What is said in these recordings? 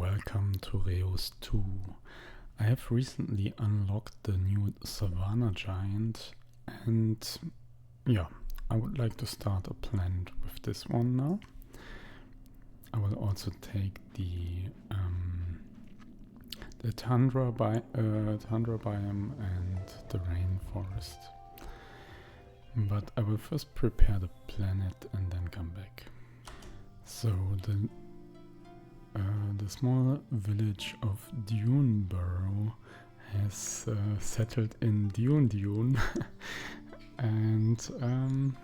welcome to Reus2. I have recently unlocked the new Savanna giant and yeah, I would like to start a plant with this one now. I will also take the tundra biome and the rainforest. But I will first prepare the planet and then come back. So the small village of Duneborough has settled in Dune and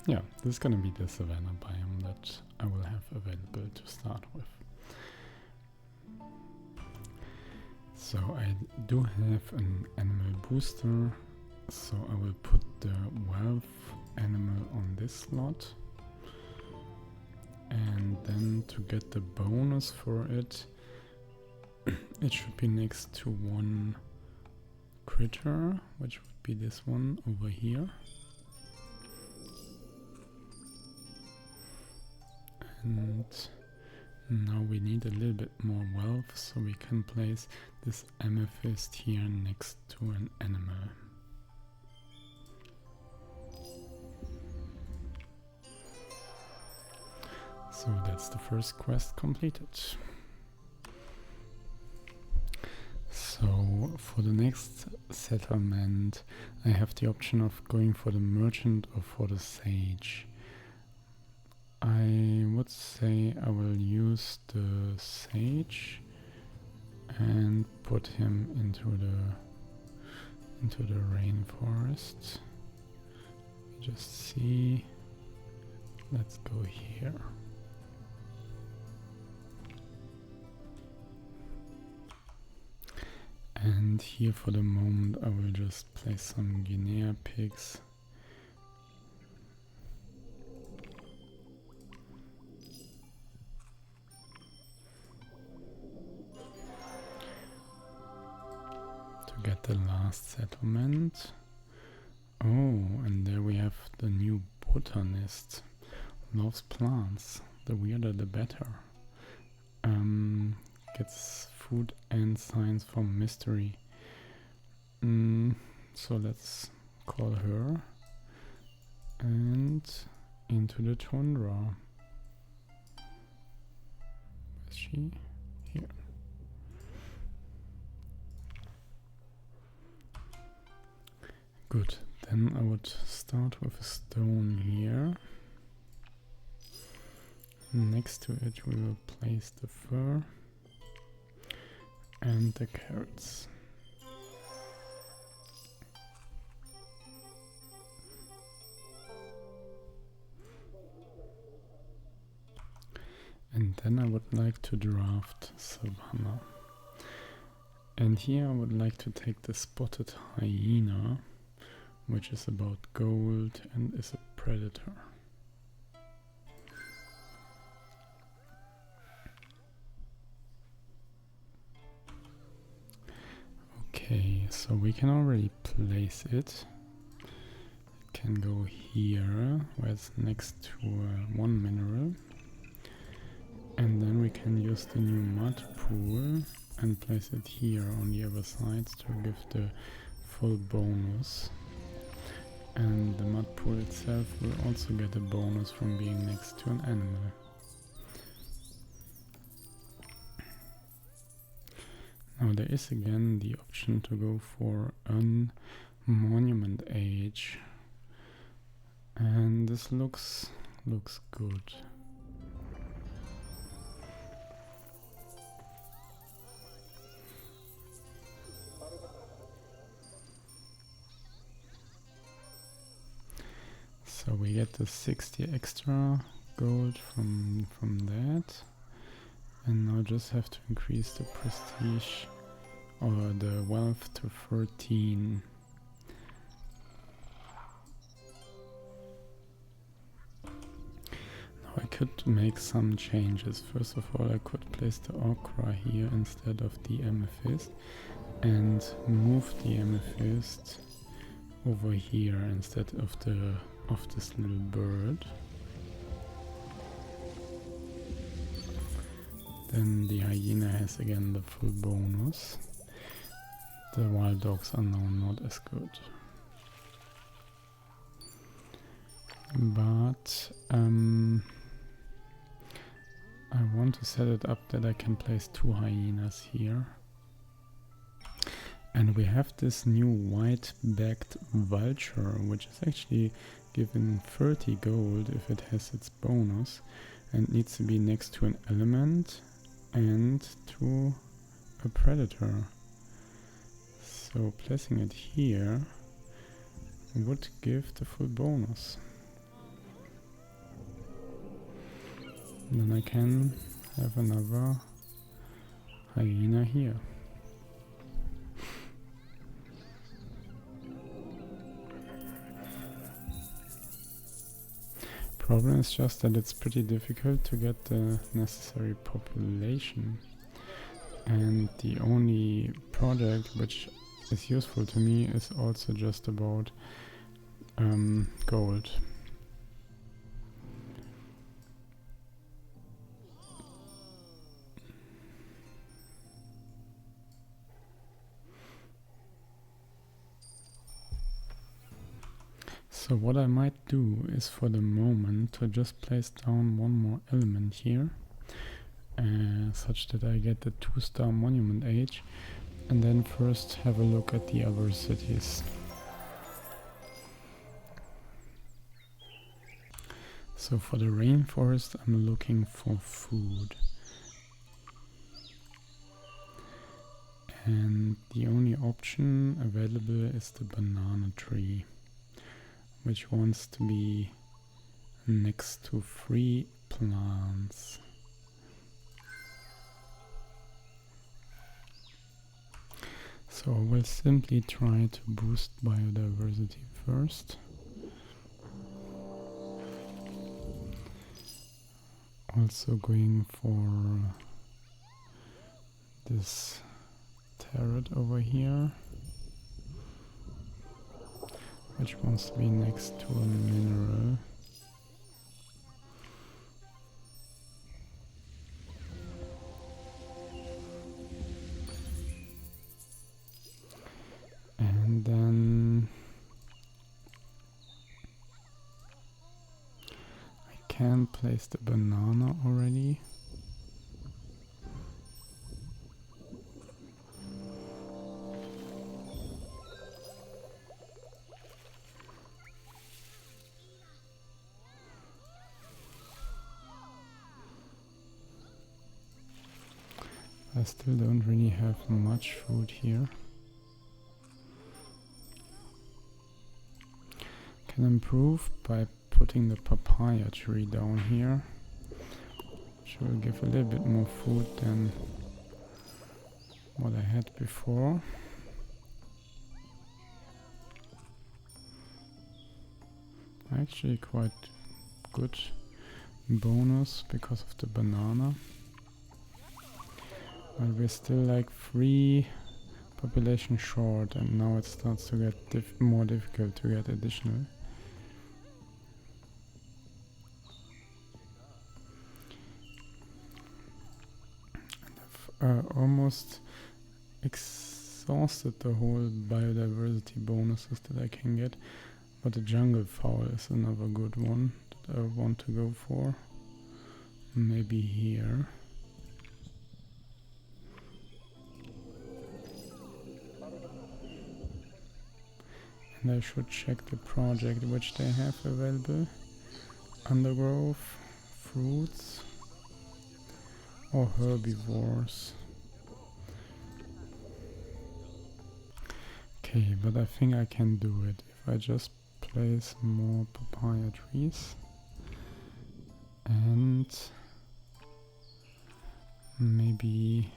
yeah, this is gonna be the Savanna biome that I will have available to start with. So I do have an animal booster, so I will put the wealth animal on this slot. And then to get the bonus for it, it should be next to one critter, which would be this one over here. And now we need a little bit more wealth, so we can place this amethyst here next to an animal. So that's the first quest completed. So for the next settlement I have the option of going for the merchant or for the sage. I would say I will use the sage and put him into the rainforest. Just see. Let's go here. And here for the moment I will just place some Guinea pigs. To get the last settlement. Oh, and there we have the new botanist. Loves plants. The weirder the better. Gets food and science from mystery. So let's call her and into the tundra. Is she here? Good. Then I would start with a stone here. Next to it we will place the fur and the carrots. And then I would like to draft Savanna. And here I would like to take the spotted hyena, which is about gold and is a predator. Okay, so we can already place it. It can go here, where it's next to one mineral. And then we can use the new mud pool and place it here on the other sides to give the full bonus. And the mud pool itself will also get a bonus from being next to an animal. Now there is again the option to go for an monument age, and this looks good. So we get the 60 extra gold from that. And now just have to increase the prestige or the wealth to 13. Now I could make some changes. First of all, I could place the ochre here instead of the amethyst and move the amethyst over here instead of this little bird. then the hyena has again the full bonus. The wild dogs are now not as good. But I want to set it up that I can place 2 hyenas here. And we have this new white-backed vulture, which is actually given 30 gold if it has its bonus, and needs to be next to an element and to a predator. So placing it here would give the full bonus. Then I can have another hyena here. Problem is just that it's pretty difficult to get the necessary population, and the only project which is useful to me is also just about gold. So what I might do is for the moment to just place down one more element here, such that I get the 2-star monument age, and then first have a look at the other cities. So for the rainforest I'm looking for food. And the only option available is the banana tree, which wants to be next to 3 plants. So I will simply try to boost biodiversity first. Also going for this turret over here, which wants to be next to a mineral. And then I can place the banana already. I still don't really have much food here. Can improve by putting the papaya tree down here, which will give a little bit more food than what I had before. Actually quite good bonus because of the banana. But we're still like 3 population short, and now it starts to get more difficult to get additional. And I've almost exhausted the whole biodiversity bonuses that I can get, but the jungle fowl is another good one that I want to go for. Maybe here. And I should check the project which they have available. Undergrowth, fruits, or herbivores. Okay, but I think I can do it if I just place more papaya trees and maybe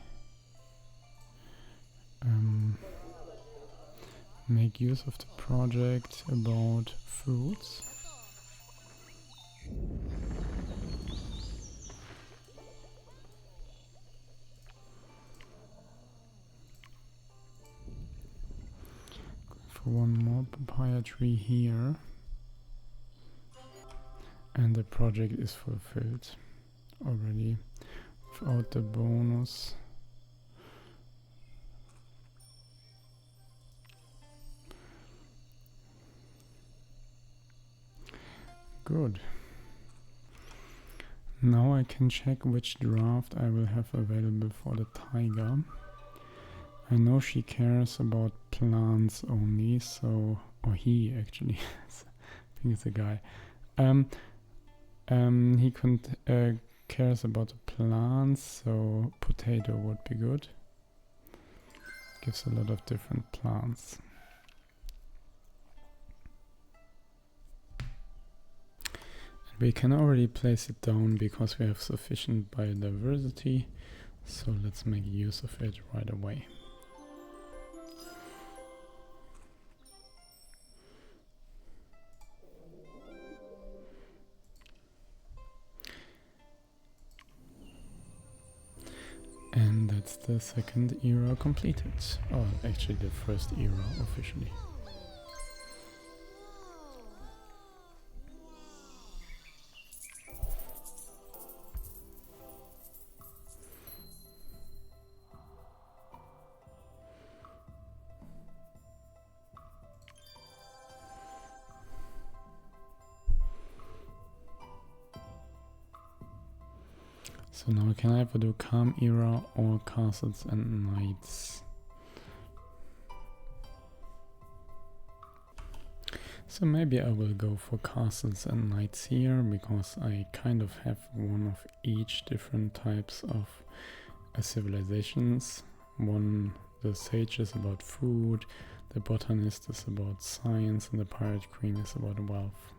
make use of the project about fruits. For one more papaya tree here, and the project is fulfilled already. out the bonus. Good. Now I can check which draft I will have available for the tiger. I know she cares about plants only, so, or he actually, I think it's a guy. He cares about the plants, so potato would be good. Gives a lot of different plants. We can already place it down because we have sufficient biodiversity, so let's make use of it right away. And that's the second era completed. Oh, actually the first era officially. So now can I either do calm era or castles and knights? So maybe I will go for castles and knights here, because I kind of have one of each different types of civilizations. One, the sage is about food, the botanist is about science, and the pirate queen is about wealth.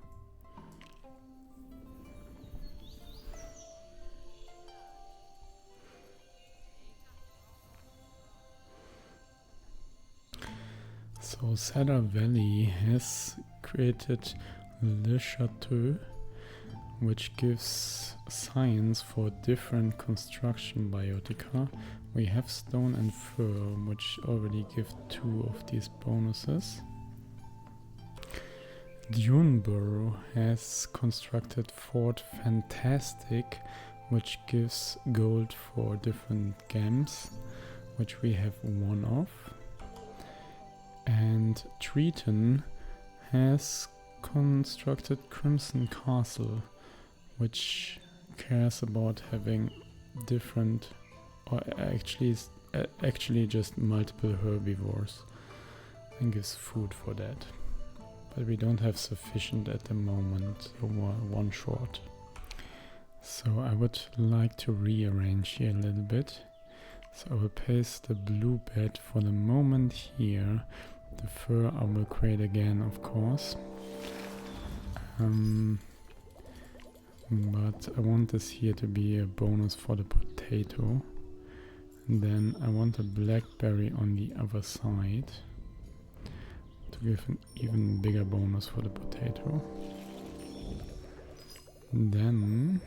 So Cedar Valley has created Reus2, which gives science for different construction biotica. We have stone and fur, which already give 2 of these bonuses. Duneborough has constructed Fort Fantastic, which gives gold for different gems, which we have 1 of. And Triton has constructed Crimson Castle, which cares about having different, or actually just multiple herbivores, and gives food for that. But we don't have sufficient at the moment, so we're 1 short. So I would like to rearrange here a little bit. So I will paste the blue bed for the moment here. The fur I will create again, of course. But I want this here to be a bonus for the potato. And then I want a blackberry on the other side to give an even bigger bonus for the potato. And then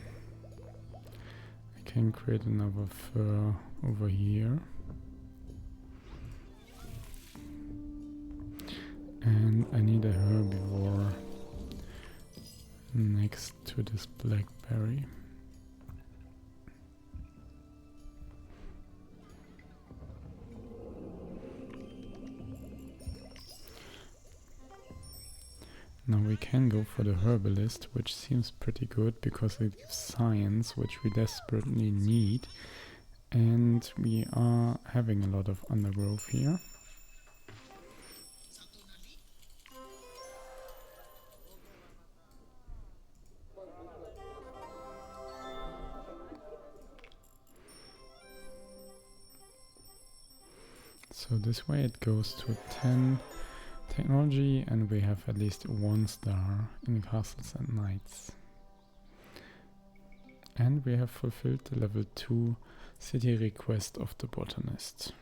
I can create another fur over here. And I need a herbivore next to this blackberry. Now we can go for the herbalist, which seems pretty good because it gives science, which we desperately need. And we are having a lot of undergrowth here. So this way it goes to 10 technology, and we have at least 1 star in castles and knights. And we have fulfilled the level 2 city request of the botanist.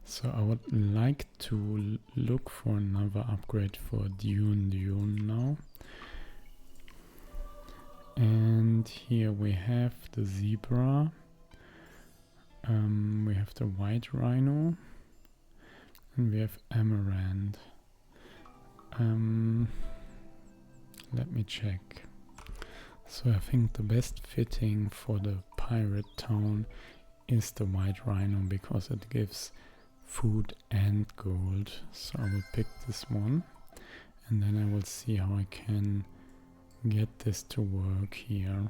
So I would like to look for another upgrade for Dune now. And here we have the zebra. We have the white rhino, and we have amaranth. Let me check. So I think the best fitting for the pirate town is the white rhino because it gives food and gold. So I will pick this one and then I will see how I can get this to work here.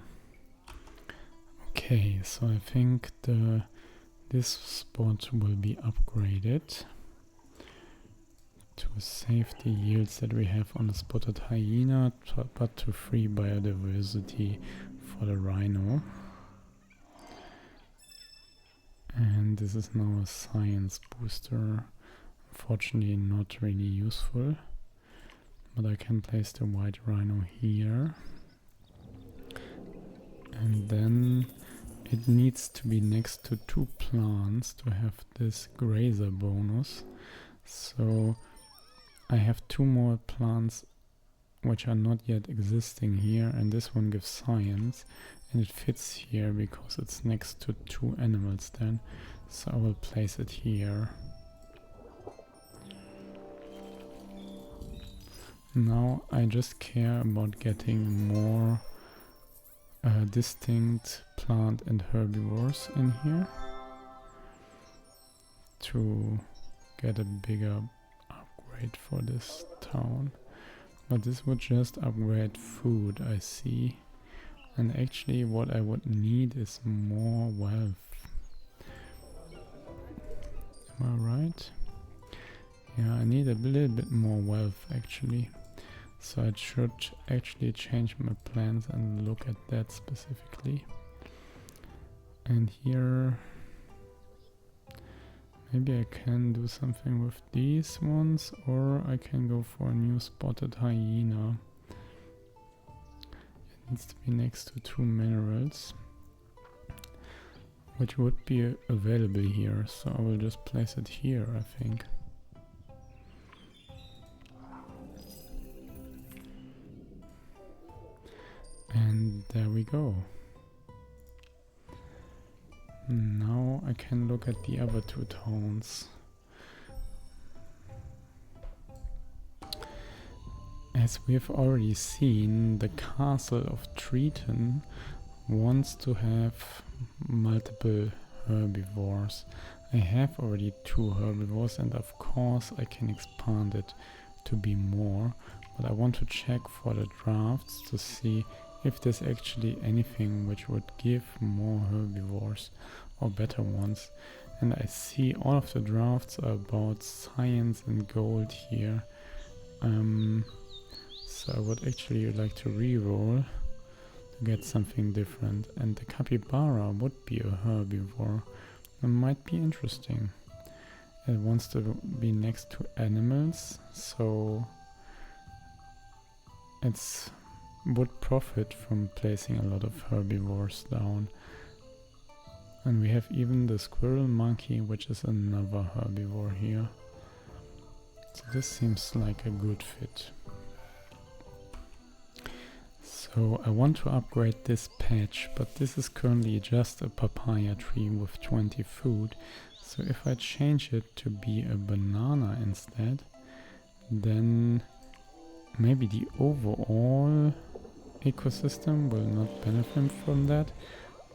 Okay, so I think this spot will be upgraded to save the yields that we have on the spotted hyena, but to free biodiversity for the rhino. And this is now a science booster. Unfortunately not really useful, but I can place the white rhino here. And then it needs to be next to 2 plants to have this grazer bonus. So I have 2 more plants which are not yet existing here, and this one gives science, and it fits here because it's next to 2 animals then. So I will place it here. Now I just care about getting more distinct plant and herbivores in here to get a bigger upgrade for this town. But this would just upgrade food, I see. And actually what I would need is more wealth. Am I right? Yeah, I need a little bit more wealth actually. So I should actually change my plans and look at that specifically. And here maybe I can do something with these ones, or I can go for a new spotted hyena. It needs to be next to 2 minerals, which would be available here, so I will just place it here, I think. And there we go. Now I can look at the other 2 towns. As we have already seen, the castle of Triton wants to have multiple herbivores. I have already 2 herbivores, and of course I can expand it to be more, but I want to check for the drafts to see if there's actually anything which would give more herbivores or better ones. And I see all of the drafts are about science and gold here. So I would actually like to reroll to get something different. And the capybara would be a herbivore. It might be interesting. It wants to be next to animals, so it's would profit from placing a lot of herbivores down. And we have even the squirrel monkey, which is another herbivore here. So this seems like a good fit. So I want to upgrade this patch, but this is currently just a papaya tree with 20 food. So if I change it to be a banana instead, then maybe the overall ecosystem will not benefit from that,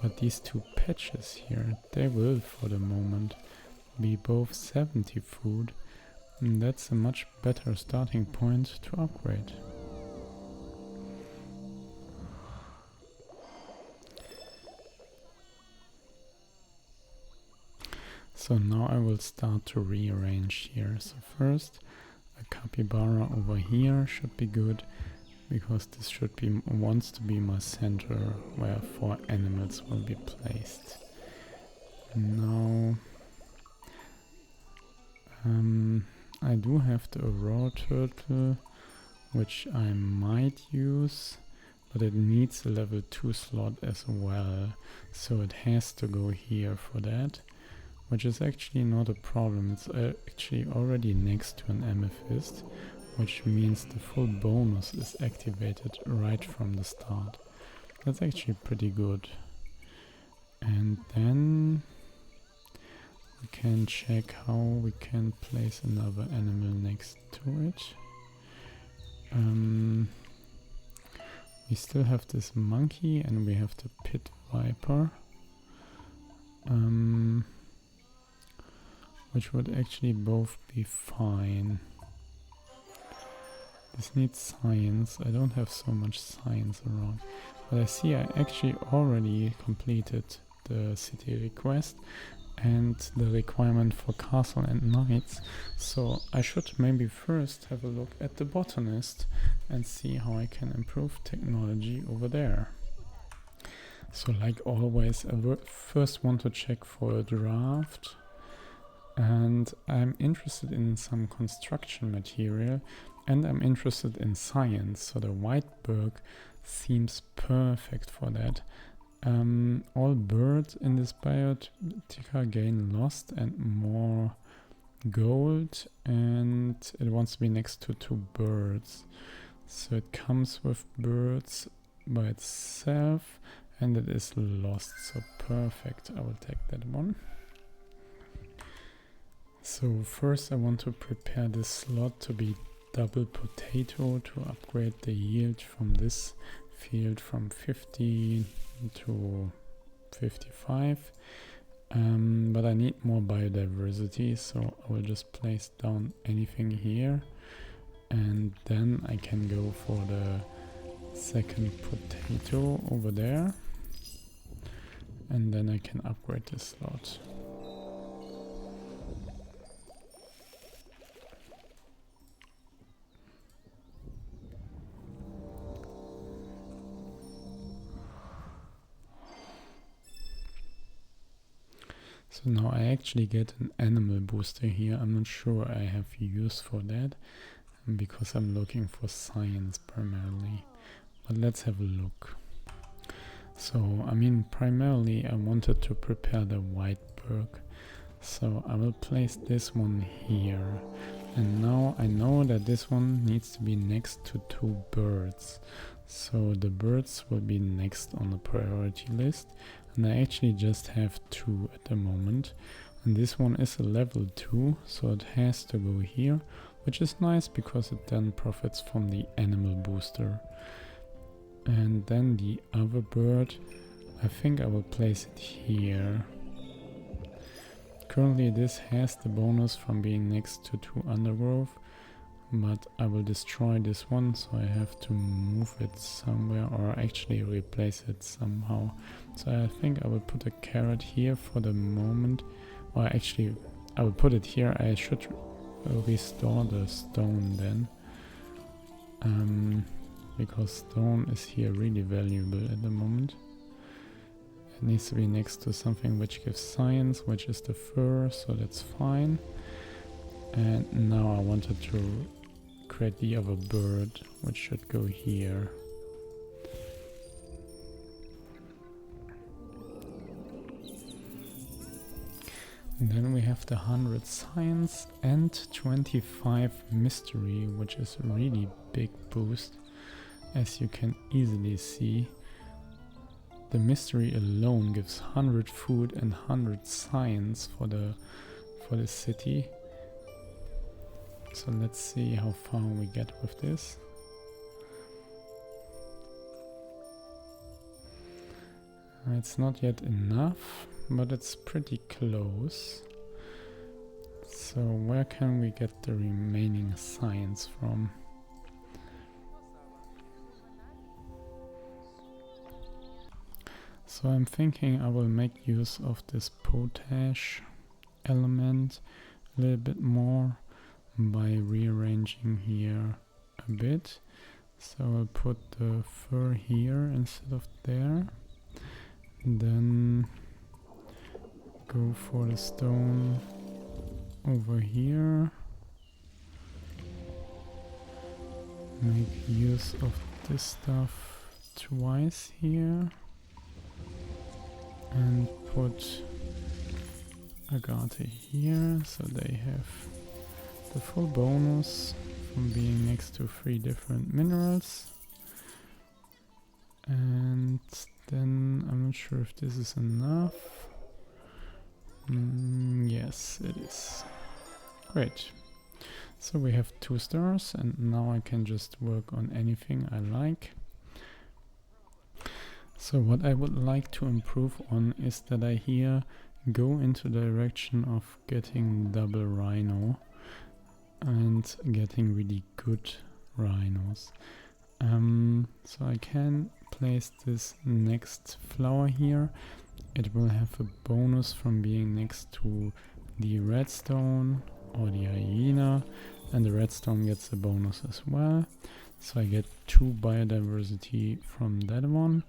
but these 2 patches here, they will for the moment be both 70 food, and that's a much better starting point to upgrade. So now I will start to rearrange here. So first a capybara over here should be good, because this should be wants to be my center where 4 animals will be placed. Now I do have the aurora turtle, which I might use, but it needs a level 2 slot as well, so it has to go here for that, which is actually not a problem. It's actually already next to an amethyst, which means the full bonus is activated right from the start. That's actually pretty good. And then we can check how we can place another animal next to it. We still have this monkey and we have the pit viper. Which would actually both be fine. This needs science. I don't have so much science around. But I see I actually already completed the city request and the requirement for castle and knights. So I should maybe first have a look at the botanist and see how I can improve technology over there. So like always, I first want to check for a draft. And I'm interested in some construction material and I'm interested in science. So the white berg seems perfect for that. All birds in this biotica gain lost and more gold, and it wants to be next to 2 birds. So it comes with birds by itself and it is lost. So perfect, I will take that one. So first I want to prepare this slot to be double potato to upgrade the yield from this field from 50 to 55. But I need more biodiversity, so I will just place down anything here and then I can go for the second potato over there and then I can upgrade this slot. So now I actually get an animal booster here. I'm not sure I have use for that because I'm looking for science primarily. But let's have a look. So I mean primarily I wanted to prepare the white berg. So I will place this one here. And now I know that this one needs to be next to 2 birds. So the birds will be next on the priority list. And I actually just have 2 at the moment. And this one is a level 2, so it has to go here, which is nice because it then profits from the animal booster. And then the other bird, I think I will place it here. Currently this has the bonus from being next to 2 undergrowth, but I will destroy this one, so I have to move it somewhere or actually replace it somehow. So I think I will put a carrot here for the moment, or actually I will put it here. I should restore the stone then, because stone is here really valuable at the moment. It needs to be next to something which gives science, which is the fur, so that's fine. And now I wanted to create the other bird, which should go here. And then we have the 100 science and 25 mystery, which is a really big boost, as you can easily see. The mystery alone gives 100 food and 100 science for the city. So let's see how far we get with this. It's not yet enough, but it's pretty close. So where can we get the remaining science from? So I'm thinking I will make use of this potash element a little bit more by rearranging here a bit. So I'll put the fur here instead of there. And then go for the stone over here. Make use of this stuff twice here. And put agate here, so they have the full bonus from being next to 3 different minerals. And then I'm not sure if this is enough. Yes, it is. Great. So we have 2 stars, and now I can just work on anything I like. So what I would like to improve on is that I here go into the direction of getting double rhino and getting really good rhinos. So I can place this next flower here. It will have a bonus from being next to the redstone or the hyena, and the redstone gets a bonus as well. So I get 2 biodiversity from that one.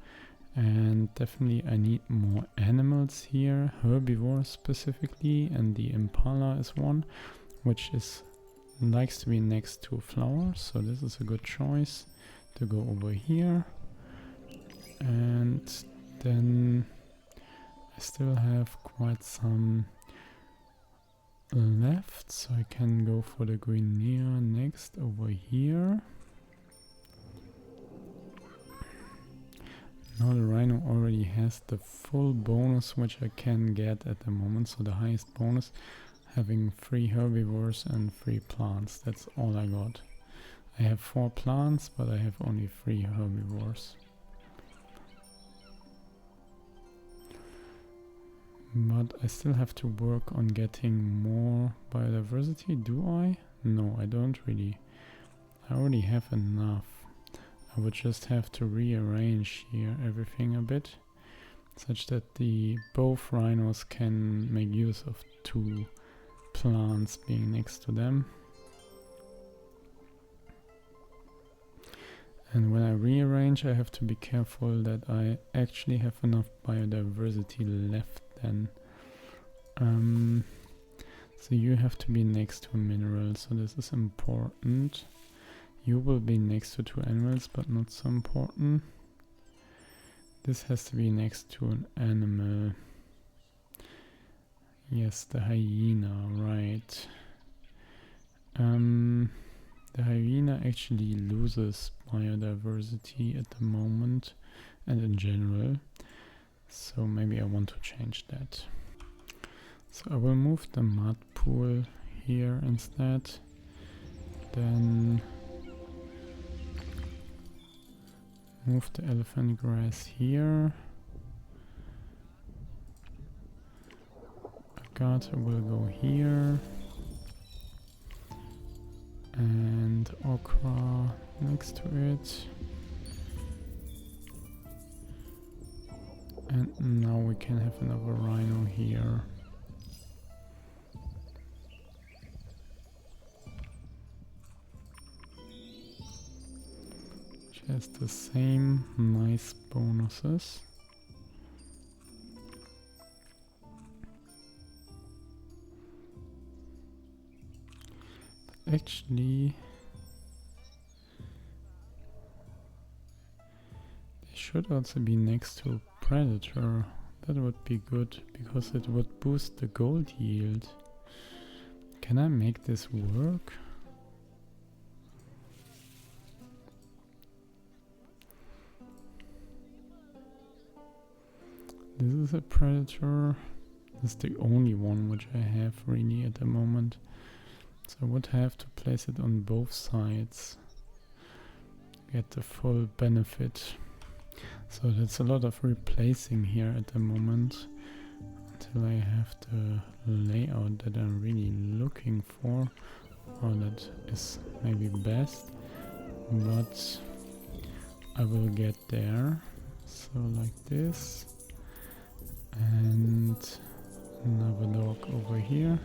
And definitely I need more animals here, herbivores specifically, and the impala is one, which likes to be next to flowers, so this is a good choice to go over here. And then I still have quite some left, so I can go for the Guinea next over here. Now the rhino already has the full bonus which I can get at the moment, so the highest bonus, having 3 herbivores and 3 plants. That's all I got. I have 4 plants, but I have only 3 herbivores. But I still have to work on getting more biodiversity, do I? No, I don't really. I already have enough. I would just have to rearrange here everything a bit, such that both rhinos can make use of 2 plants being next to them. And when I rearrange, I have to be careful that I actually have enough biodiversity left then. So you have to be next to a mineral, so this is important. You will be next to 2 animals, but not so important. This has to be next to an animal. Yes, the hyena, right. The hyena actually loses biodiversity at the moment and in general. So maybe I want to change that. So I will move the mud pool here instead. Then move the elephant grass here. Agata will go here. And okra next to it. And now we can have another rhino here. Which has the same nice bonuses. But actually, they should also be next to a predator. That would be good, because it would boost the gold yield. Can I make this work? This is a predator. This is the only one which I have really at the moment. So I would have to place it on both sides. Get the full benefit. So that's a lot of replacing here at the moment. Until I have the layout that I'm really looking for. Or that is maybe best. But I will get there. So like this. And another dog over here.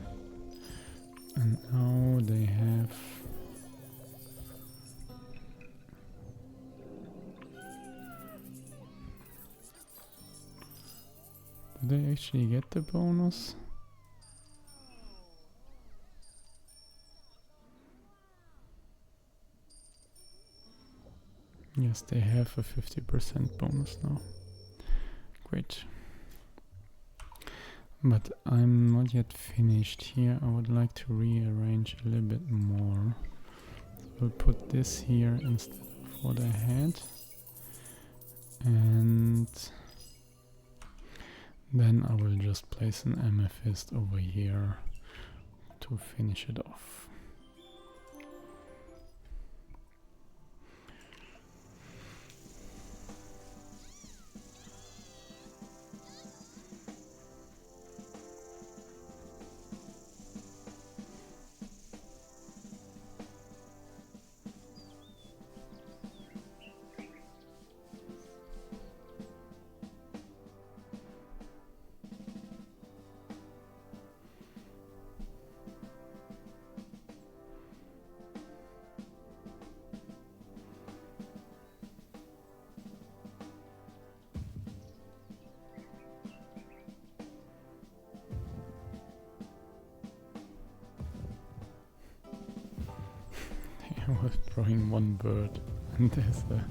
And now they have did they actually get the bonus? Yes, they have a 50% bonus now. Great. But I'm not yet finished here. I would like to rearrange a little bit more. So we'll put this here instead of what I had. And then I will just place an amethyst over here to finish it off. I was throwing one bird and there's a...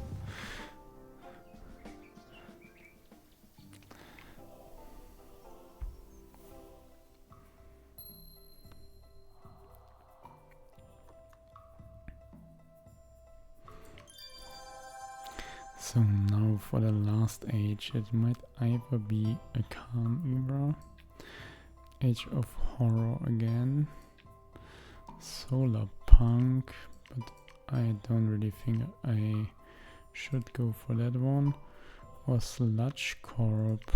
So now for the last age, it might either be a calm era, age of horror again, solar punk, but I don't really think I should go for that one, or Sludge Corp,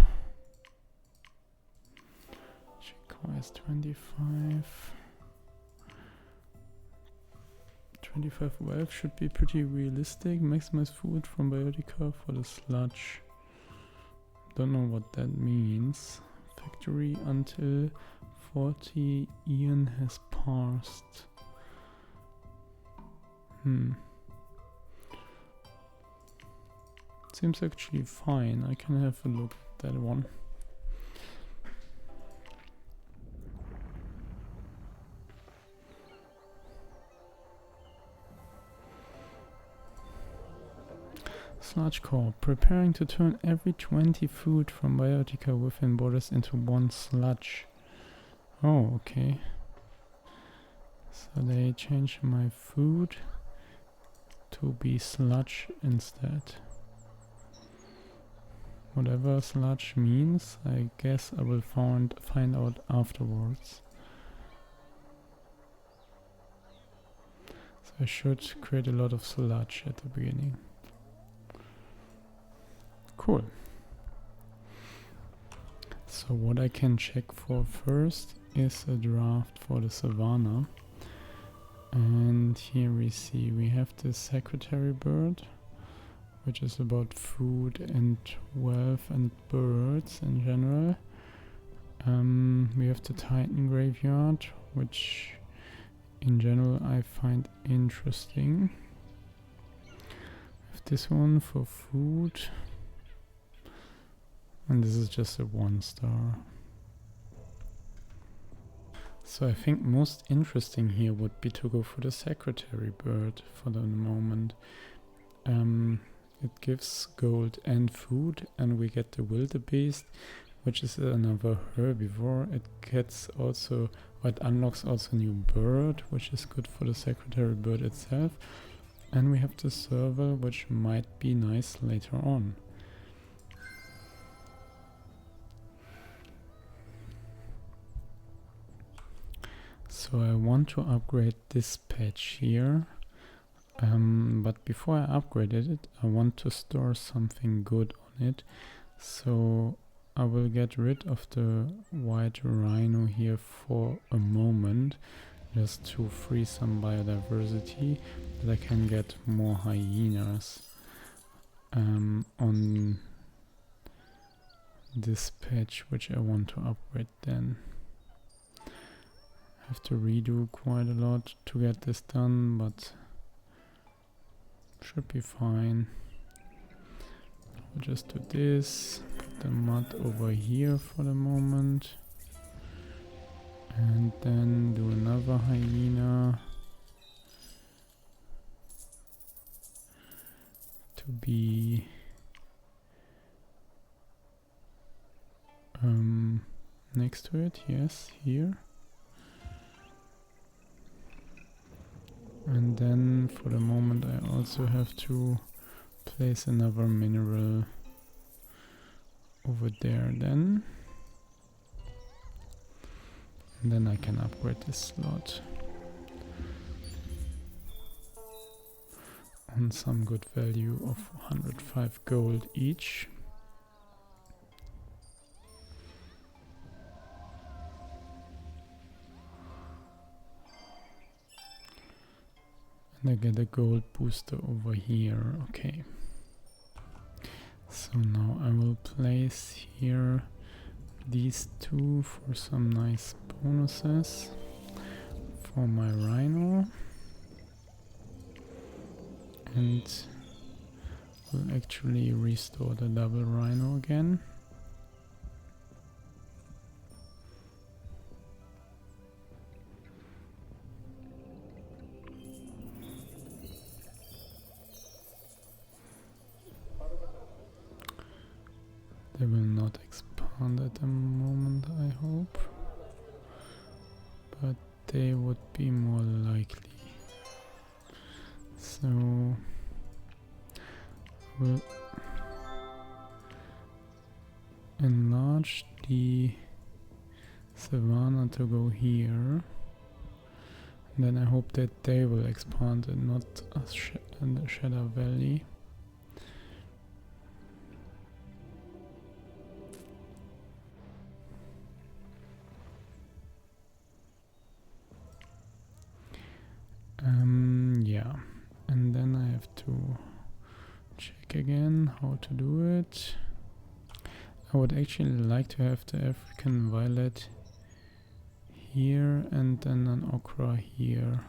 which requires 25. 25 wealth should be pretty realistic. Maximize food from Biotica for the sludge. Don't know what that means. Factory until 40 Ian has passed. Seems actually fine. I can have a look at that one. Sludge Corp, preparing to turn every 20 food from Biotica within borders into one sludge. Oh, okay. So they changed my food to be sludge instead. Whatever sludge means, I guess I will find out afterwards. So I should create a lot of sludge at the beginning. Cool. So what I can check for first is a draft for the Savanna. And here we see we have the secretary bird, which is about food and wealth and birds in general. We have the Titan graveyard, which in general I find interesting. We have this one for food. And this is just a 1-star. So I think most interesting here would be to go for the secretary bird for the moment. It gives gold and food, and we get the wildebeest, which is another herbivore. It gets also, it unlocks also new bird, which is good for the secretary bird itself. And we have the serval, which might be nice later on. So I want to upgrade this patch here, but before I upgraded it, I want to store something good on it. So I will get rid of the white rhino here for a moment, just to free some biodiversity, that I can get more hyenas on this patch, which I want to upgrade then. Have to redo quite a lot to get this done, but should be fine. I'll just do this, put the mud over here for the moment, and then do another hyena to be next to it, yes, here. And then for the moment I also have to place another mineral over there then. And then I can upgrade this slot on some good value of 105 gold each. And I get a gold booster over here. Okay. So now I will place here these two for some nice bonuses for my rhino. And will actually restore the double rhino again. at the moment, I hope. But they would be more likely. So we'll enlarge the Savanna to go here. Then I hope that they will expand and not us in the Shadow Valley. Yeah, and then I have to check again how to do it. I would actually like to have the African violet here and then an ochre here.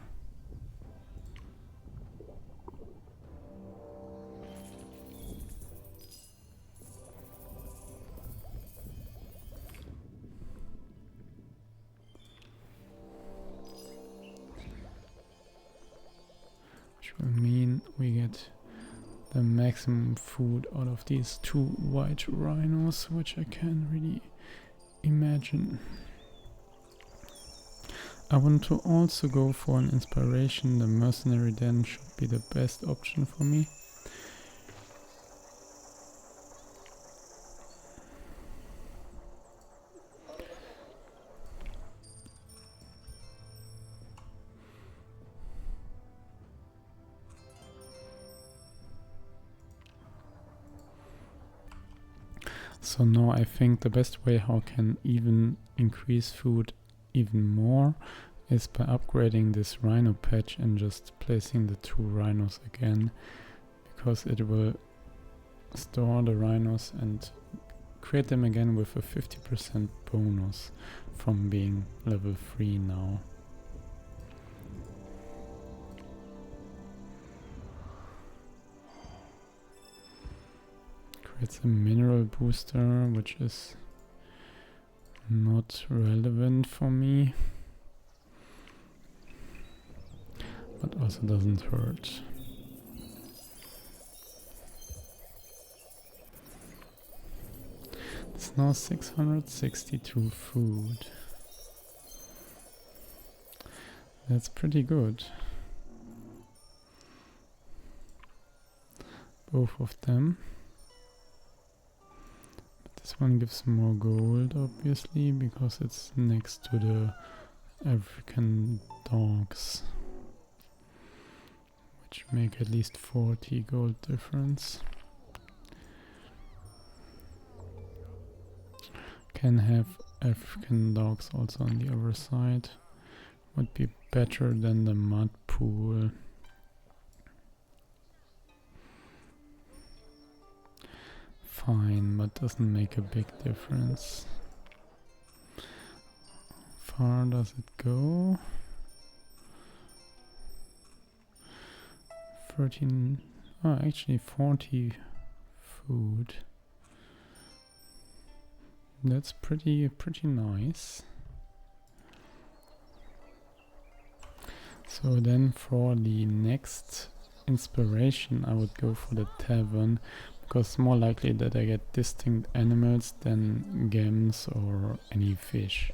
Which will mean we get the maximum food out of these two white rhinos, which I can't really imagine. I want to also go for an inspiration. The mercenary den should be the best option for me. So now I think the best way how I can even increase food even more is by upgrading this rhino patch and just placing the two rhinos again, because it will store the rhinos and create them again with a 50% bonus from being level 3 now. Creates a mineral booster, which is not relevant for me, but also doesn't hurt. It's now 662 food. That's pretty good. Both of them. This one gives more gold, obviously, because it's next to the African dogs, which make at least 40 gold difference. Can have African dogs also on the other side. Would be better than the mud pool. Fine, but doesn't make a big difference. Far does it go? 13, actually 40 food. That's pretty nice. So then for the next inspiration I would go for the tavern, because it's more likely that I get distinct animals than gems or any fish.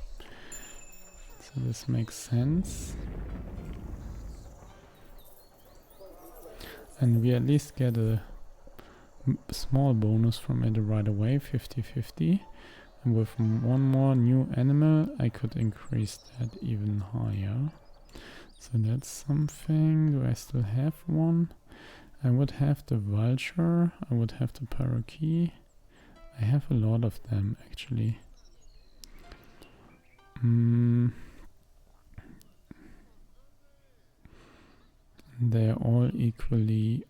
So this makes sense. And we at least get a small bonus from it right away, 50-50. And with one more new animal I could increase that even higher. So that's something. Do I still have one? I would have the vulture, I would have the parakeet. I have a lot of them actually. They're all equally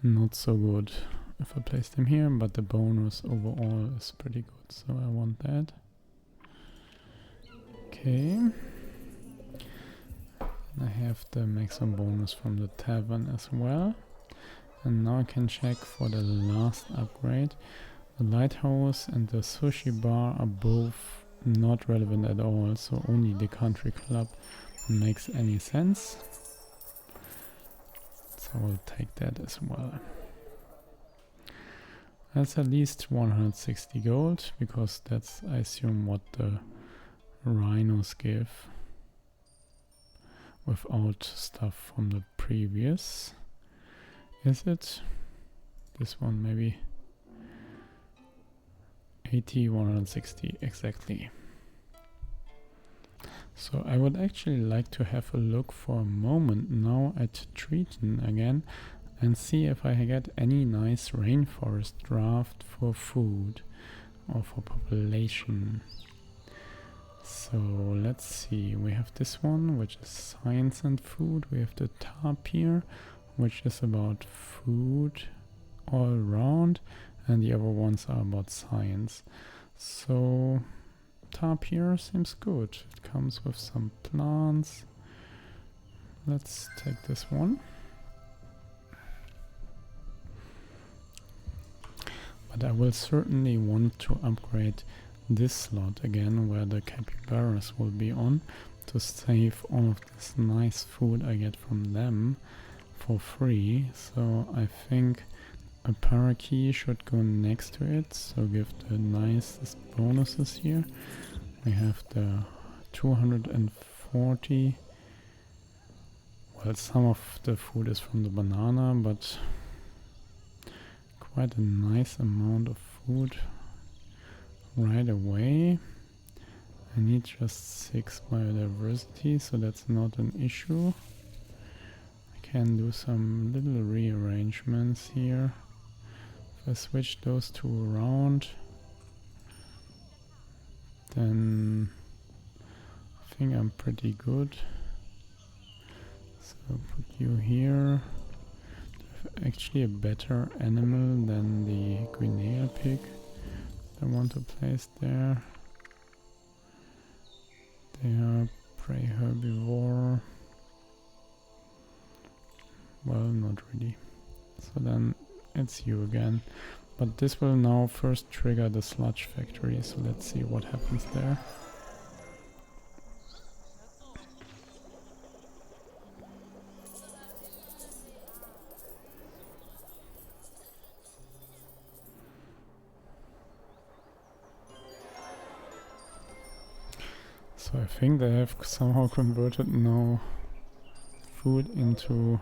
not so good if I place them here, but the bonus overall is pretty good, so I want that. Okay. I have the maximum bonus from the tavern as well. And now I can check for the last upgrade. The lighthouse and the sushi bar are both not relevant at all, so only the country club makes any sense. So I'll take that as well. That's at least 160 gold, because that's, I assume, what the rhinos give without stuff from the previous. Is it? This one maybe. 80, 160, exactly. So I would actually like to have a look for a moment now at Triton again and see if I get any nice rainforest draft for food or for population. So let's see, we have this one which is science and food. We have the tapir, which is about food all around, and the other ones are about science. So tapir seems good. It comes with some plants. Let's take this one. But I will certainly want to upgrade this slot again, where the capybaras will be on, to save all of this nice food I get from them for free. So I think a parakeet should go next to it, so give the nicest bonuses here. We have the 240. Well, some of the food is from the banana, but quite a nice amount of food right away. I need just 6 biodiversity, so that's not an issue. I can do some little rearrangements here. If I switch those two around, then I think I'm pretty good. So put you here. Actually a better animal than the Guinea pig I want to place there. They are prey herbivore. Well, not really. So then it's you again. But this will now first trigger the sludge factory, so let's see what happens there. So I think they have somehow converted now food into...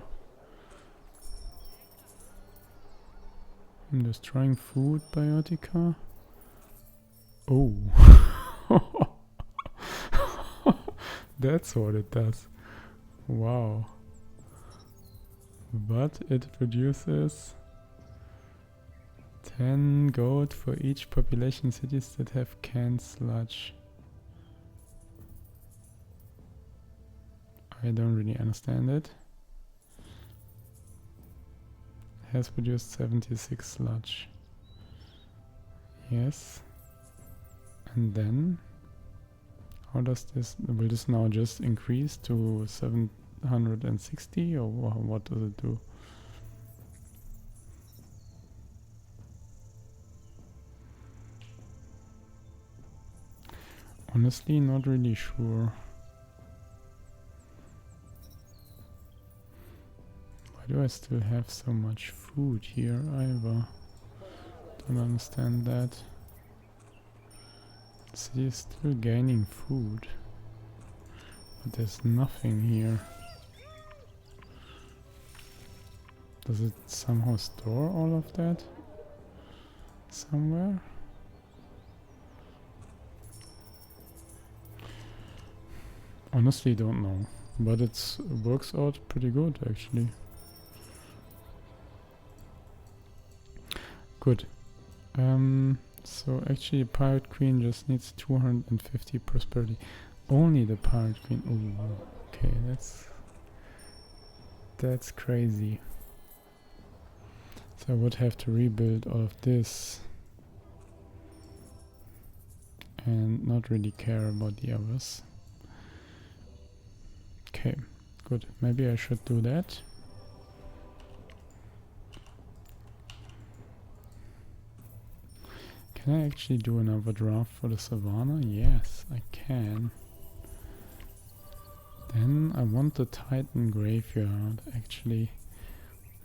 I'm destroying food biotica. Oh. That's what it does. Wow. But it produces 10 gold for each population cities that have canned sludge. I don't really understand it. Has produced 76 sludge. Yes. And then how does this, will this now just increase to 760, or what does it do? Honestly, not really sure. Why do I still have so much food here either? Don't understand that. The city is still gaining food, but there's nothing here. Does it somehow store all of that somewhere? Honestly, don't know, but it works out pretty good actually. Good. So actually Pirate Queen just needs 250 prosperity. Only the Pirate Queen. Oh, okay, that's crazy. So I would have to rebuild all of this and not really care about the others. Okay, good. Maybe I should do that. Can I actually do another draft for the Savanna? Yes, I can. Then I want the Titan graveyard actually.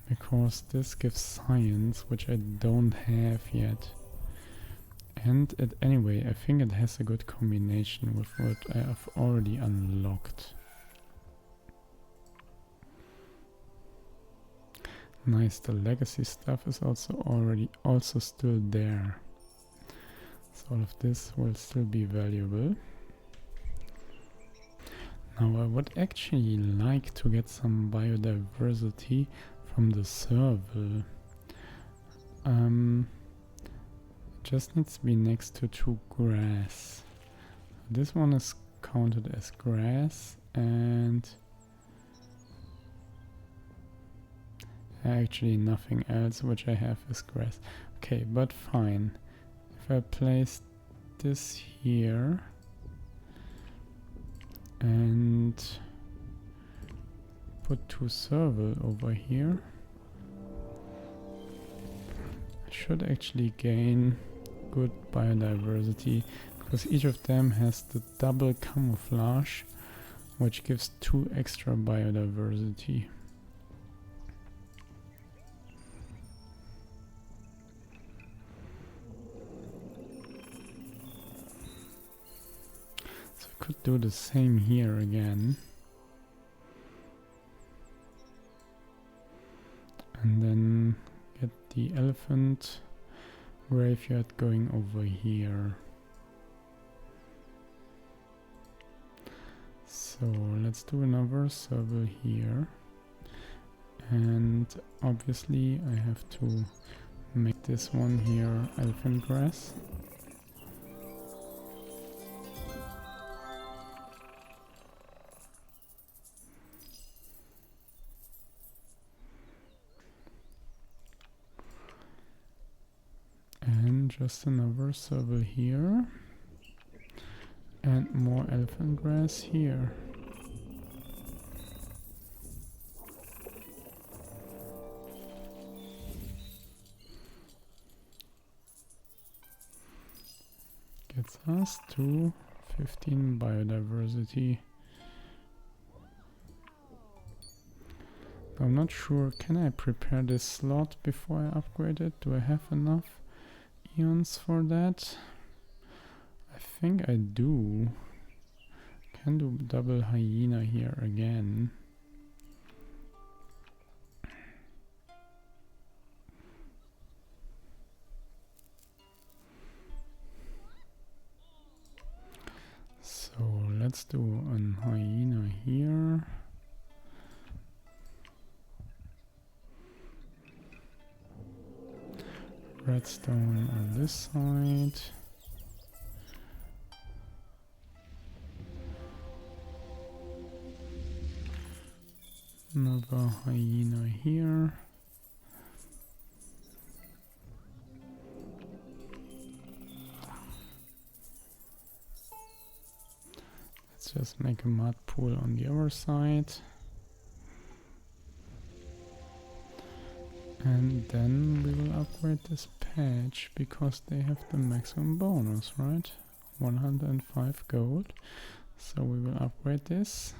because this gives science, which I don't have yet. And anyway, I think it has a good combination with what I have already unlocked. Nice, the legacy stuff is also still there. So all of this will still be valuable. Now I would actually like to get some biodiversity from the serval. Just needs to be next to grass. This one is counted as grass, and actually nothing else which I have is grass. Okay, but fine. If I place this here and put 2 serval over here, I should actually gain good biodiversity, because each of them has the double camouflage, which gives 2 extra biodiversity. So I could do the same here again. And then get the elephant graveyard going over here. So let's do another serval here. And obviously I have to make this one here elephant grass. And just another serval here. And more elephant grass here. Gets us to 15 biodiversity. I'm not sure, can I prepare this slot before I upgrade it? Do I have enough eons for that? I think I do. Can do double hyena here again. So let's do an hyena here. Redstone on this side. Another hyena here. Let's just make a mud pool on the other side. And then we will upgrade this patch, because they have the maximum bonus, right? 105 gold. So we will upgrade this.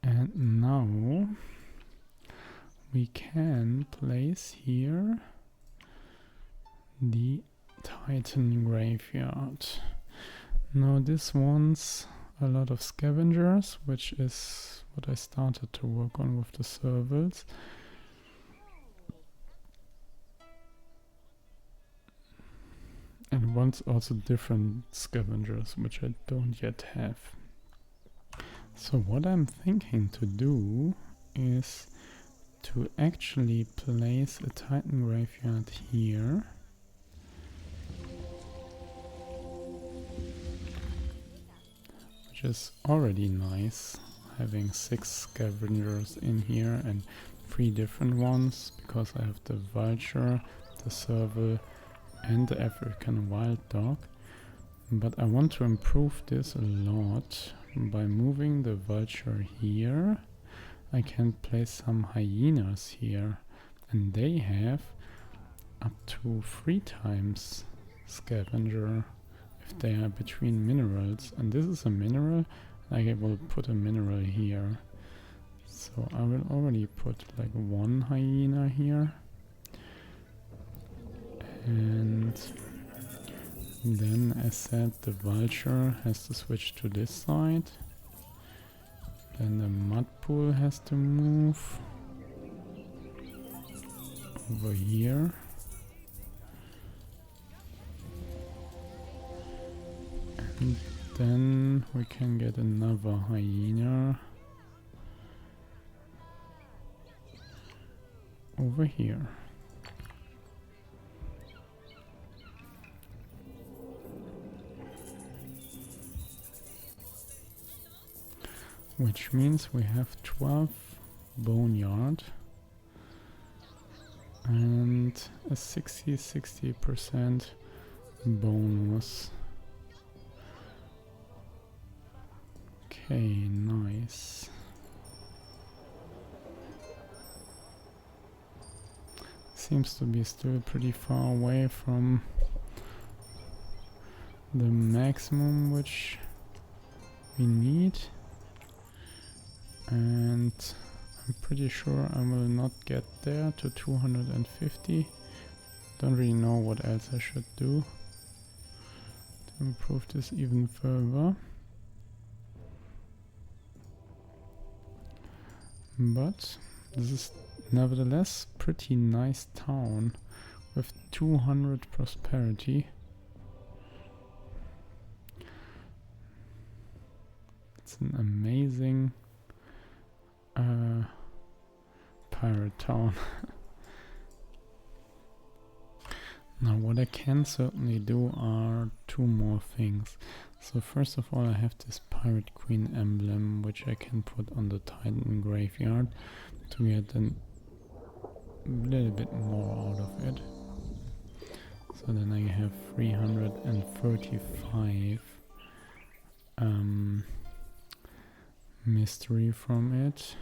And now we can place here the Titan graveyard. Now this wants a lot of scavengers, which is what I started to work on with the servals. And wants also different scavengers, which I don't yet have. So what I'm thinking to do is to actually place a Titan graveyard here. Which is already nice, having 6 scavengers in here and 3 different ones, because I have the vulture, the serval and the African wild dog. But I want to improve this a lot. By moving the vulture here, I can place some hyenas here, and they have up to 3 times scavenger if they are between minerals. And this is a mineral, I will put a mineral here. So I will already put like one hyena here. And then, as said, the vulture has to switch to this side. Then the mud pool has to move over here. And then we can get another hyena over here. Which means we have 12 boneyard and a 60% bonus. Okay, nice. Seems to be still pretty far away from the maximum which we need. And I'm pretty sure I will not get there to 250. Don't really know what else I should do to improve this even further. But this is nevertheless pretty nice town with 200 prosperity. It's an amazing pirate town. Now what I can certainly do are two more things. So first of all, I have this pirate queen emblem which I can put on the Titan graveyard to get a little bit more out of it. So then I have 335 mystery from it,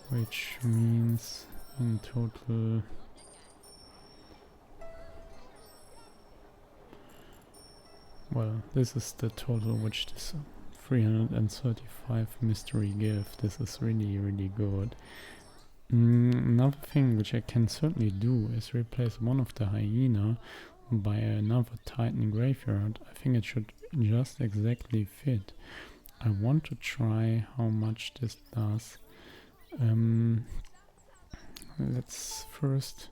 which means in total well, this is the total which this 335 mystery give. This is really, really good. Another thing which I can certainly do is replace one of the hyena by another Titan graveyard. I think it should just exactly fit. I want to try how much this does. Let's first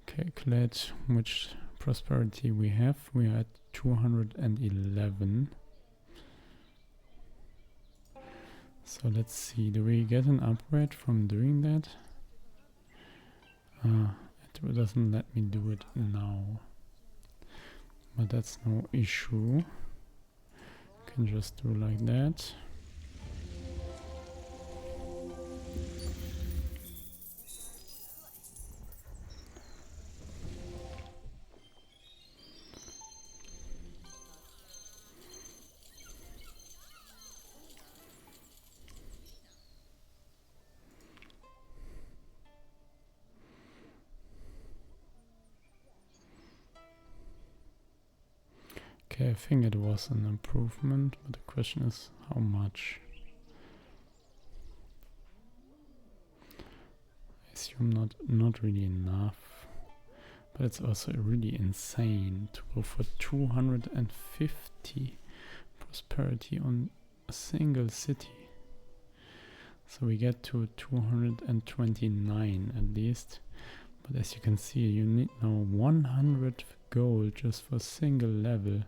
calculate which prosperity we have. We are at 211. So let's see, do we get an upgrade from doing that? It doesn't let me do it now. But that's no issue. Can just do like that. Okay, I think it was an improvement, but the question is how much. I assume not really enough, but it's also really insane to go for 250 prosperity on a single city. So we get to 229 at least, but as you can see, you need now 100 gold just for a single level.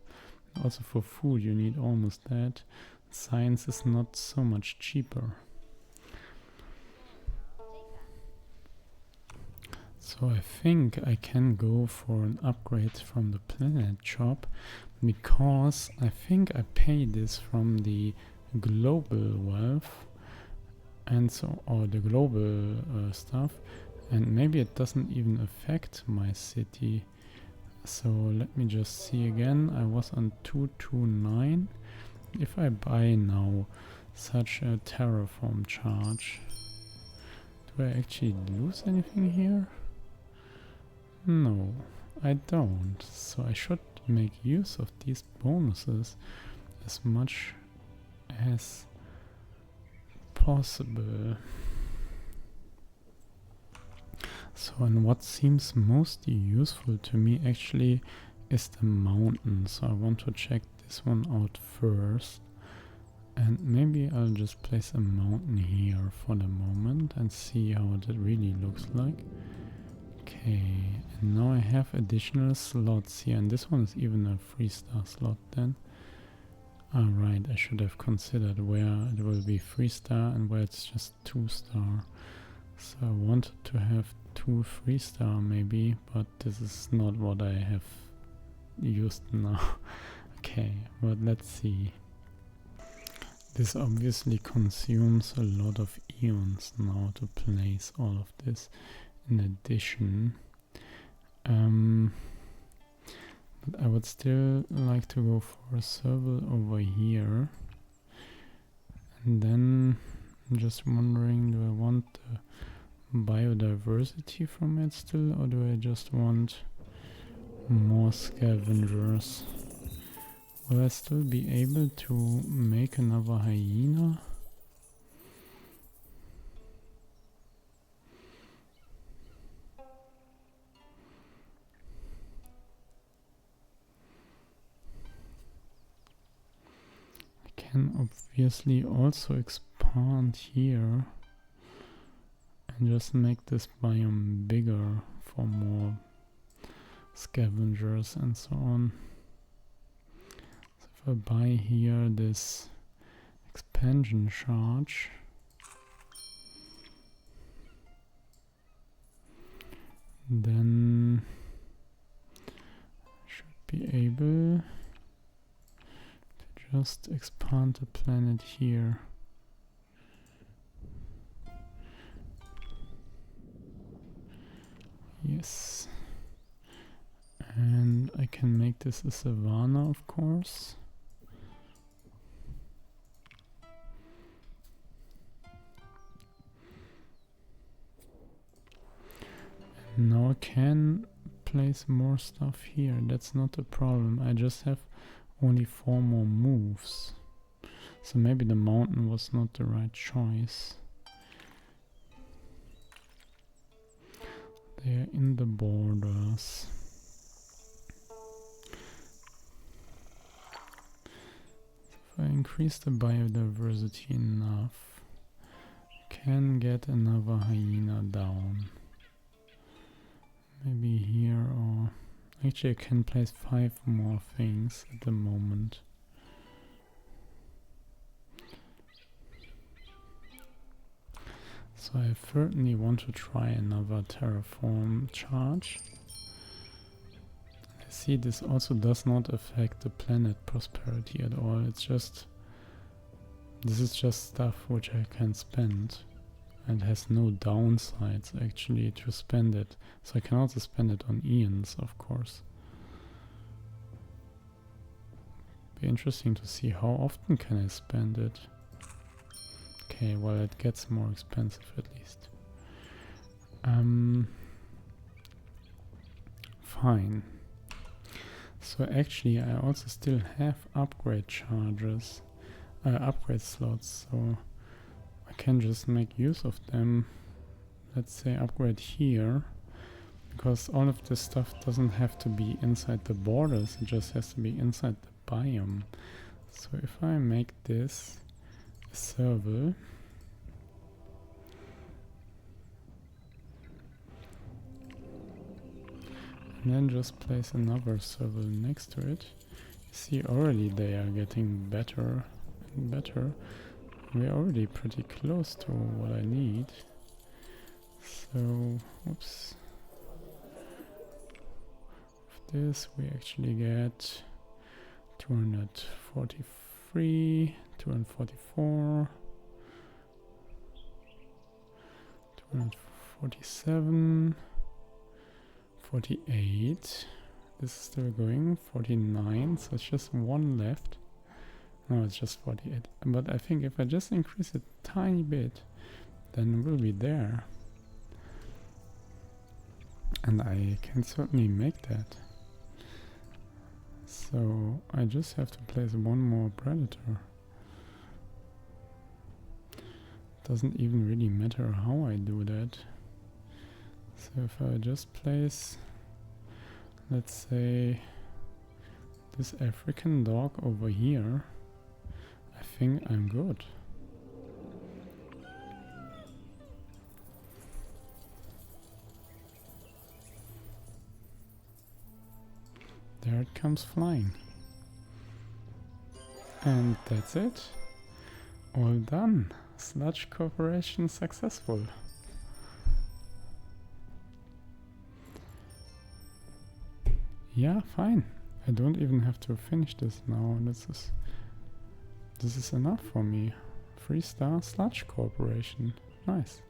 Also for food you need almost that. Science is not so much cheaper. So I think I can go for an upgrade from the planet shop, because I think I paid this from the global wealth and so, or the global stuff, and maybe it doesn't even affect my city. So let me just see again. I was on 229. If I buy now such a terraform charge, do I actually lose anything here? No, I don't. So I should make use of these bonuses as much as possible. So, and what seems most useful to me actually is the mountain. So I want to check this one out first. And maybe I'll just place a mountain here for the moment and see how that really looks like. Okay, and now I have additional slots here, and this one is even a 3-star slot then. Alright, I should have considered where it will be 3-star and where it's just 2-star. So I wanted to have 2 3-star maybe, but this is not what I have used now. Okay, but let's see. This obviously consumes a lot of eons now to place all of this in addition. But I would still like to go for a serval over here. And then I'm just wondering, do I want the biodiversity from it still, or do I just want more scavengers? Will I still be able to make another hyena? I can obviously also expand here and just make this biome bigger for more scavengers and so on. If I buy here this expansion charge, then I should be able to just expand the planet here. Yes. And I can make this a Savanna, of course. Now I can place more stuff here, that's not a problem. I just have only 4 more moves. So maybe the mountain was not the right choice. They're in the borders. If I increase the biodiversity enough, I can get another hyena down. Maybe here, or actually I can place 5 more things at the moment. So I certainly want to try another terraform charge. I see this also does not affect the planet prosperity at all. It's just, this is just stuff which I can spend. And has no downsides actually to spend it. So I can also spend it on eons, of course. Be interesting to see how often can I spend it. Okay, well it gets more expensive at least. Fine. So actually I also still have upgrade charges, upgrade slots, so I can just make use of them. Let's say upgrade here, because all of this stuff doesn't have to be inside the borders, it just has to be inside the biome. So if I make this a serval, and then just place another serval next to it, you see already they are getting better and better. We're already pretty close to what I need. So, oops. With this we actually get 243, 244, 247, 48. This is still going, 49, so it's just 1 left. No, it's just 48. But I think if I just increase it a tiny bit, then we'll be there. And I can certainly make that. So I just have to place one more predator. Doesn't even really matter how I do that. So if I just place, let's say, this African dog over here, I think I'm good. There it comes flying. And that's it. All done. Sludge Corporation successful. Yeah, fine. I don't even have to finish this now. This is enough for me. 3-star Sludge Corporation. Nice.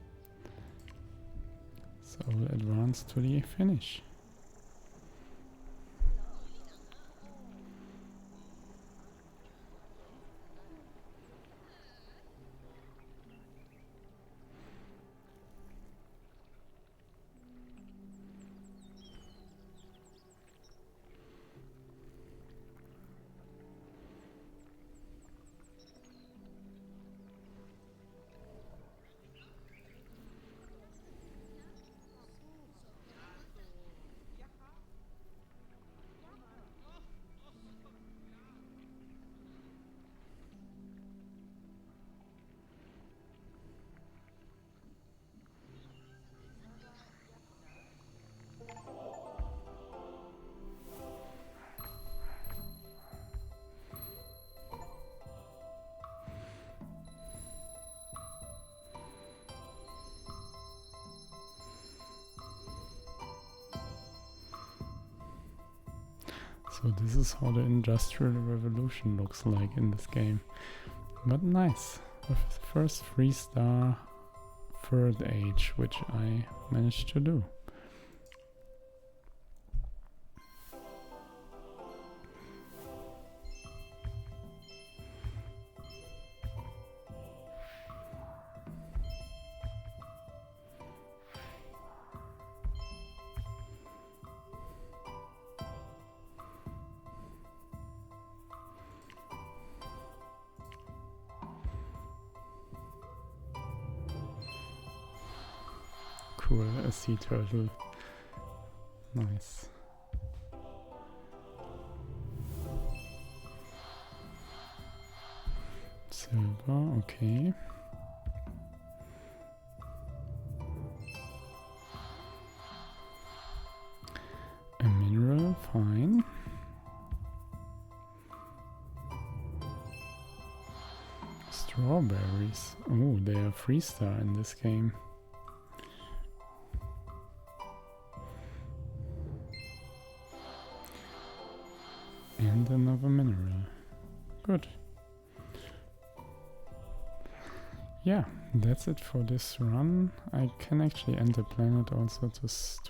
So I'll advance to the finish. So this is how the Industrial Revolution looks like in this game. But nice. The first 3-star Third Age, which I managed to do. Cool, a sea turtle. Nice. Silver, okay. A mineral, fine. Strawberries. Oh, they are 3-star in this game. And another mineral. Good. Yeah, that's it for this run. I can actually end the planet also to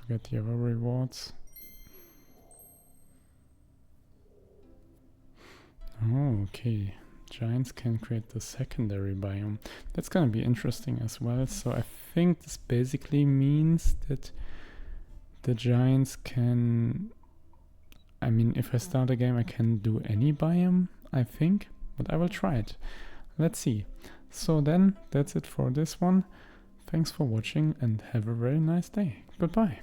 get the other rewards. Oh, okay. Giants can create the secondary biome. That's gonna be interesting as well. So I think this basically means that the giants can... I mean, if I start a game, I can do any biome, I think, but I will try it. Let's see. So then, that's it for this one. Thanks for watching and have a very nice day. Goodbye.